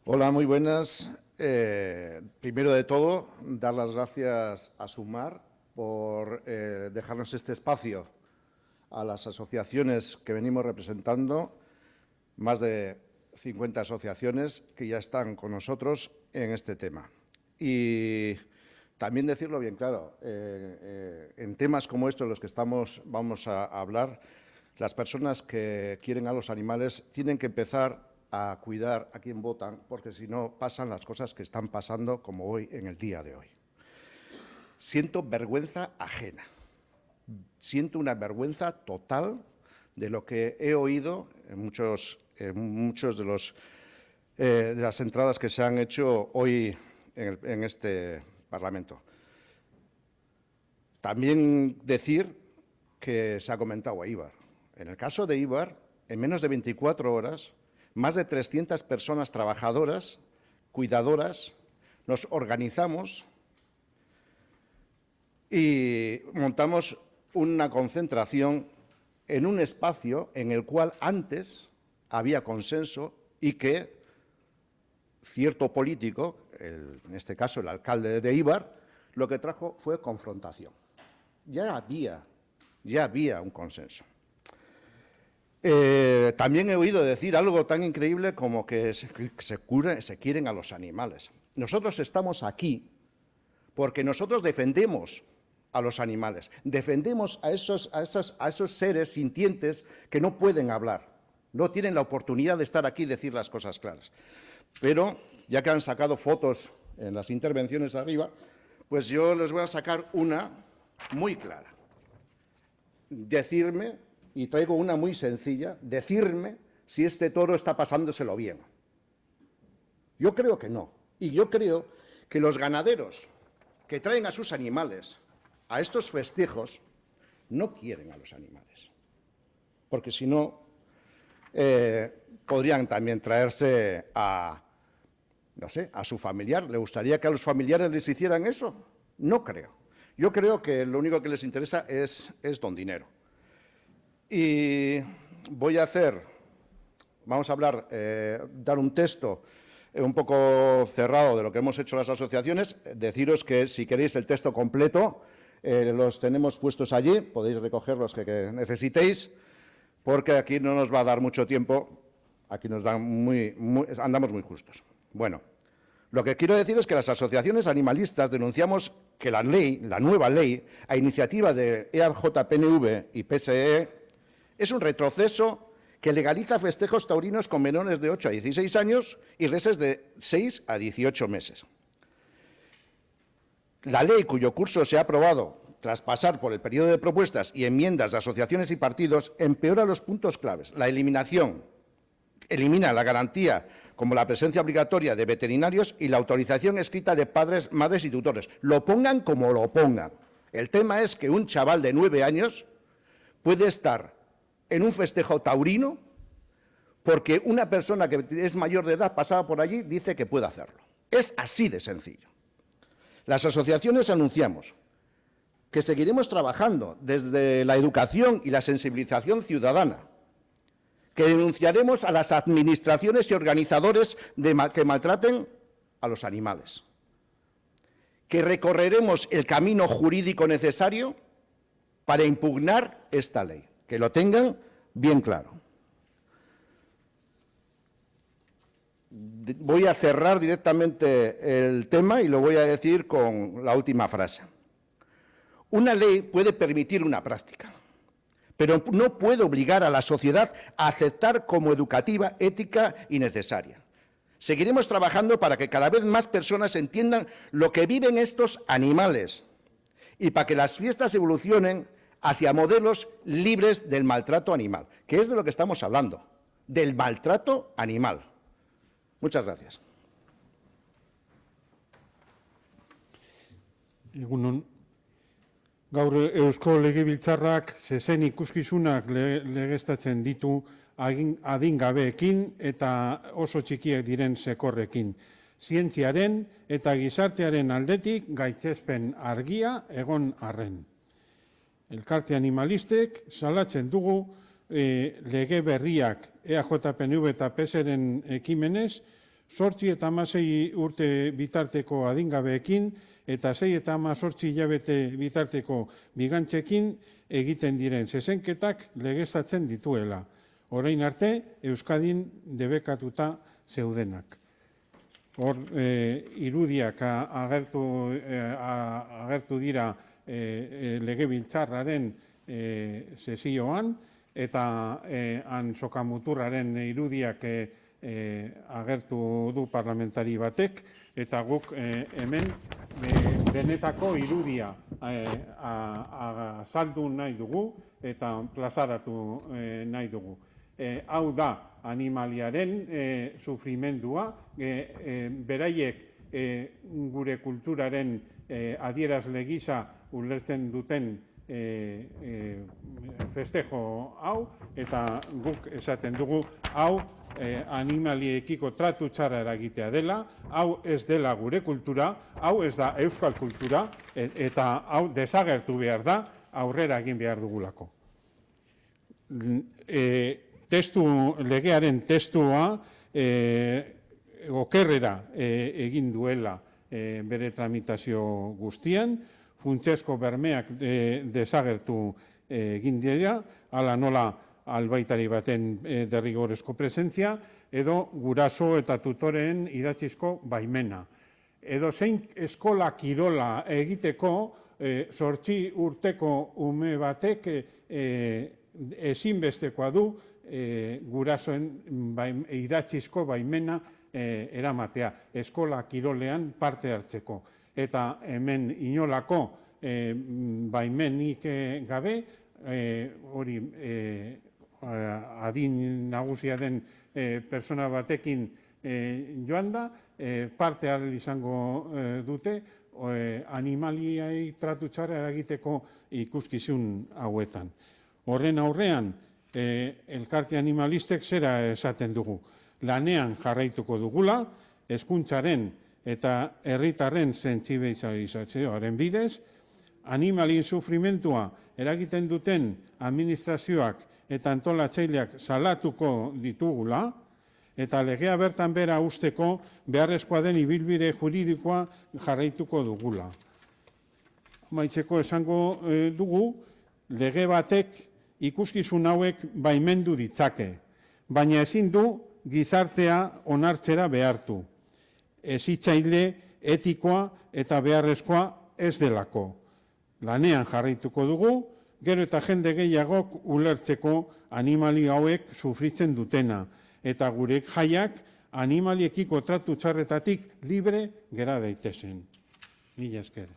Hola, muy buenas. Primero de todo, dar las gracias a Sumar por dejarnos este espacio a las asociaciones que venimos representando, más de 50 asociaciones que ya están con nosotros en este tema. Y también decirlo bien claro, en temas como estos, los que vamos a hablar, las personas que quieren a los animales tienen que empezar a cuidar a quien votan, porque si no pasan las cosas que están pasando como hoy, en el día de hoy. Siento vergüenza ajena, siento una vergüenza total de lo que he oído en muchos de las entradas que se han hecho hoy en este Parlamento. También decir que se ha comentado a Ibar. En el caso de Ibar, en menos de 24 horas, más de 300 personas trabajadoras, cuidadoras, nos organizamos y montamos una concentración en un espacio en el cual antes había consenso y que cierto político, en este caso el alcalde de Ibar, lo que trajo fue confrontación. Ya había un consenso. También he oído decir algo tan increíble como que se quieren a los animales. Nosotros estamos aquí porque nosotros defendemos a los animales, defendemos a esos seres sintientes que no pueden hablar, no tienen la oportunidad de estar aquí y decir las cosas claras. Pero, ya que han sacado fotos en las intervenciones de arriba, pues yo les voy a sacar una muy clara. Decirme, y traigo una muy sencilla, decirme si este toro está pasándoselo bien. Yo creo que no. Y yo creo que los ganaderos que traen a sus animales a estos festejos no quieren a los animales. Porque si no, podrían también traerse a su familiar. ¿Le gustaría que a los familiares les hicieran eso? No creo. Yo creo que lo único que les interesa es don dinero. Y vamos a hablar, dar un texto un poco cerrado de lo que hemos hecho las asociaciones. Deciros que si queréis el texto completo, los tenemos puestos allí, podéis recoger los que necesitéis, porque aquí no nos va a dar mucho tiempo, aquí nos dan andamos muy justos. Bueno, lo que quiero decir es que las asociaciones animalistas denunciamos que la nueva ley, a iniciativa de EAJ-PNV y PSE, es un retroceso que legaliza festejos taurinos con menores de 8 a 16 años y reses de 6 a 18 meses. La ley, cuyo curso se ha aprobado tras pasar por el periodo de propuestas y enmiendas de asociaciones y partidos, empeora los puntos claves. Elimina la garantía como la presencia obligatoria de veterinarios y la autorización escrita de padres, madres y tutores. Lo pongan como lo pongan. El tema es que un chaval de 9 años puede estar en un festejo taurino porque una persona que es mayor de edad pasaba por allí dice que puede hacerlo. Es así de sencillo. Las asociaciones anunciamos que seguiremos trabajando desde la educación y la sensibilización ciudadana, que denunciaremos a las administraciones y organizadores que maltraten a los animales, que recorreremos el camino jurídico necesario para impugnar esta ley. Que lo tengan bien claro. Voy a cerrar directamente el tema y lo voy a decir con la última frase. Una ley puede permitir una práctica, pero no puede obligar a la sociedad a aceptar como educativa, ética y necesaria. Seguiremos trabajando para que cada vez más personas entiendan lo que viven estos animales y para que las fiestas evolucionen hacia modelos libres del maltrato animal, que es de lo que estamos hablando, del maltrato animal. Muchas gracias. Egunon, gaur Eusko Legebiltzarrak zezen ikuskizunak legeztatzen ditu adingabeekin eta oso txikiak diren sekorrekin. Zientziaren eta gizartearen aldetik gaitzespen argia egon arren. Elkarte animalistek salatzen dugu lege berriak EAJ-PNV eta PSeren ekimenez 8 eta 16 urte bitarteko adingabeekin eta 6 eta 18 hilabete bitarteko migantzekin egiten diren zezenketak legeztatzen dituela. Orain arte, Euskadin debekatuta zeudenak. Hor, irudiak agertu dira legebiltzarraren sesioan, eta han sokamuturraren irudiak agertu du parlamentari batek, eta guk hemen benetako irudia azaldu nahi dugu eta plazaratu nahi dugu. Hau da animaliaren sufrimendua, beraiek gure kulturaren adierazle gisa ulertzen duten festejo hau, eta guk esaten dugu hau animaliekiko tratu txarra eragitea dela, hau ez dela gure kultura, hau ez da euskal kultura, eta hau desagertu behar da, aurrera egin behar dugulako. Legearen testua okerrera egin duela bere tramitazio guztian, funtsezko bermeak desagertu egin dira, hala nola albaitari baten derrigorrezko presentzia, edo guraso eta tutoreen idatzizko baimena. Edo zein eskola kirola egiteko 8 urteko ume batek ezinbestekoa du gurasoen idatzizko baimena eramatea, eskola kirolean parte hartzeko. Eta hemen inolako baimenik gabe, hori adin nagusia den persona batekin joan da, parte hartu izango dute animaliai tratu txarra eragiteko ikuskizun hauetan. Horren aurrean, elkarte animalistek zera esaten dugu. Lanean jarraituko dugula, hezkuntzaren eta herritarren sentsibilizazioaren bidez, animalien sufrimentua eragiten duten administrazioak eta antolatzaileak salatuko ditugula, eta legea bertan bera usteko beharrezkoa den ibilbide juridikoa jarraituko dugula. Amaitzeko esango dugu, lege batek ikuskizun hauek baimendu ditzake, baina ezin du gizartea onartzera behartu. Hezitzaile etikoa eta beharrezkoa ez delako. Lanean jarraituko dugu, gero eta jende gehiagok ulertzeko animali hauek sufritzen dutena, eta gure jaiak animaliekiko tratu txarretatik libre gera daitezen. Mila esker.